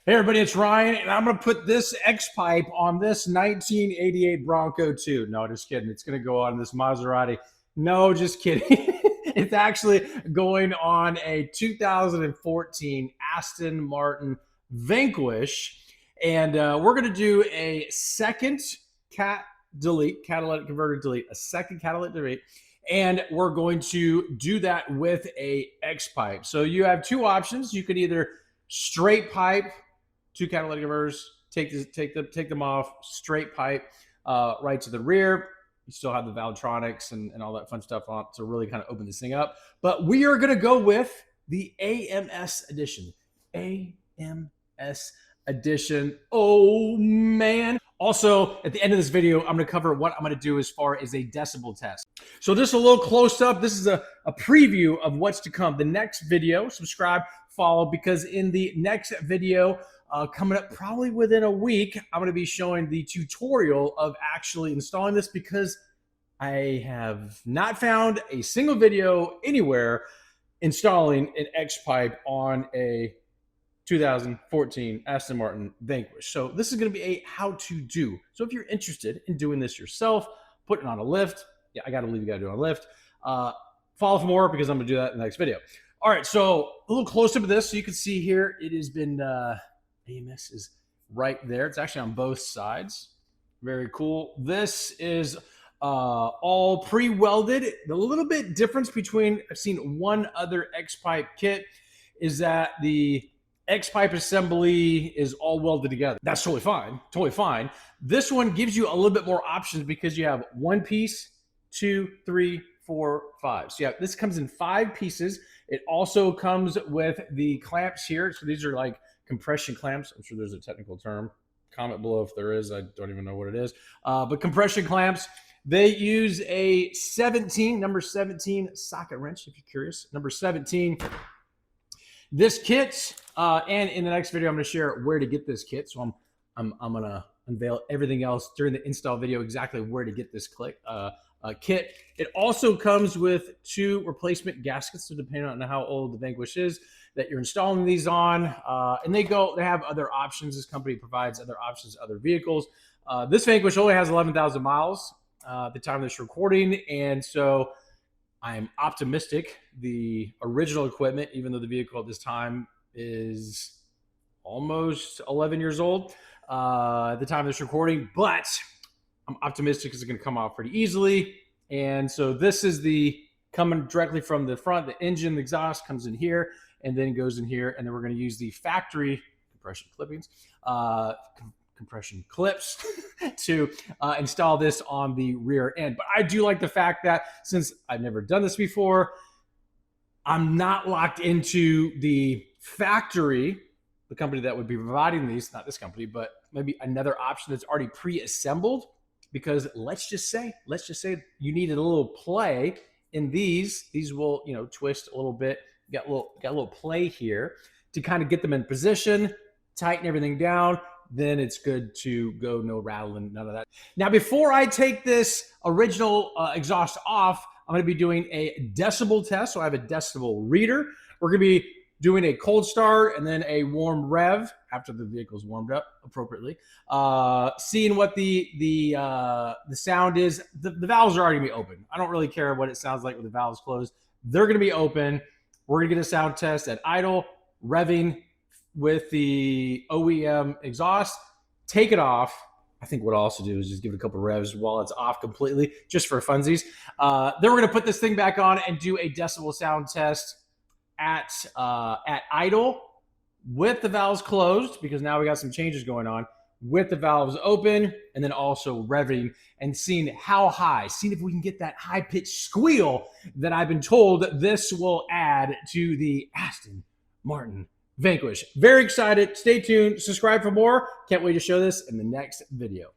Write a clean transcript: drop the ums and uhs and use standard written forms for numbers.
Hey everybody, it's Ryan, and I'm going to put this X-pipe on this 1988 Bronco 2. No, just kidding. It's going to go on this Maserati. No, just kidding. It's actually going on a 2014 Aston Martin Vanquish, and we're going to do a second catalytic converter delete, a second catalytic delete, and we're going to do that with a X-pipe. So you have two options. You could either straight pipe two catalytic converters, take them off, straight pipe right to the rear. You still have the Valvetronics and all that fun stuff on to really kind of open this thing up. But we are going to go with the AMS edition. AMS edition. Oh, man. Also, at the end of this video, I'm going to cover what I'm going to do as far as a decibel test. So this is a little close up. This is a preview of what's to come. The next video, subscribe, follow, because in the next video, coming up probably within a week, I'm going to be showing the tutorial of actually installing this, because I have not found a single video anywhere installing an X-pipe on a 2014 Aston Martin Vanquish. So this is going to be a how-to do. So if you're interested in doing this yourself, putting on a lift, yeah, I got to believe you got to do it on a lift. Follow for more, because I'm going to do that in the next video. All right, so a little close up of this. So you can see here, it has been... AMS is right there. It's actually on both sides. Very cool. This is all pre-welded. The little bit difference between, I've seen one other X-pipe kit, is that the X-pipe assembly is all welded together. That's totally fine. Totally fine. This one gives you a little bit more options, because you have one piece, 2, 3, 4, 5. So yeah, this comes in 5 pieces. It also comes with the clamps here. So these are like compression clamps. I'm sure there's a technical term. Comment below if there is. I don't even know what it is. But compression clamps. They use a number 17 socket wrench, if you're curious. Number 17. This kit, and in the next video, I'm going to share where to get this kit. So I'm going to unveil everything else during the install video, exactly where to get this kit. It also comes with 2 replacement gaskets, so depending on how old the Vanquish is that you're installing these on. And they have other options. This company provides other options, other vehicles. This Vanquish only has 11,000 miles at the time of this recording, and so I'm optimistic the original equipment, even though the vehicle at this time is almost 11 years old at the time of this recording, but I'm optimistic it's going to come off pretty easily. And so this is the coming directly from the front. The engine, the exhaust comes in here and then goes in here. And then we're going to use the factory compression clippings, compression clips to install this on the rear end. But I do like the fact that, since I've never done this before, I'm not locked into the factory, the company that would be providing these, not this company, but maybe another option that's already pre-assembled. Because let's just say you needed a little play in these. These will, twist a little bit. Got a little play here to kind of get them in position, tighten everything down. Then it's good to go. No rattling, none of that. Now, before I take this original exhaust off, I'm going to be doing a decibel test. So I have a decibel reader. We're going to be doing a cold start and then a warm rev after the vehicle's warmed up appropriately. Seeing what the sound is. The valves are already going to be open. I don't really care what it sounds like with the valves closed. They're going to be open. We're going to get a sound test at idle, revving with the OEM exhaust. Take it off. I think what I'll also do is just give it a couple of revs while it's off completely, just for funsies. Then we're going to put this thing back on and do a decibel sound test at idle with the valves closed, because now we got some changes going on, with the valves open, and then also revving and seeing how high, seeing if we can get that high-pitched squeal that I've been told this will add to the Aston Martin Vanquish. Very excited. Stay tuned. Subscribe for more. Can't wait to show this in the next video.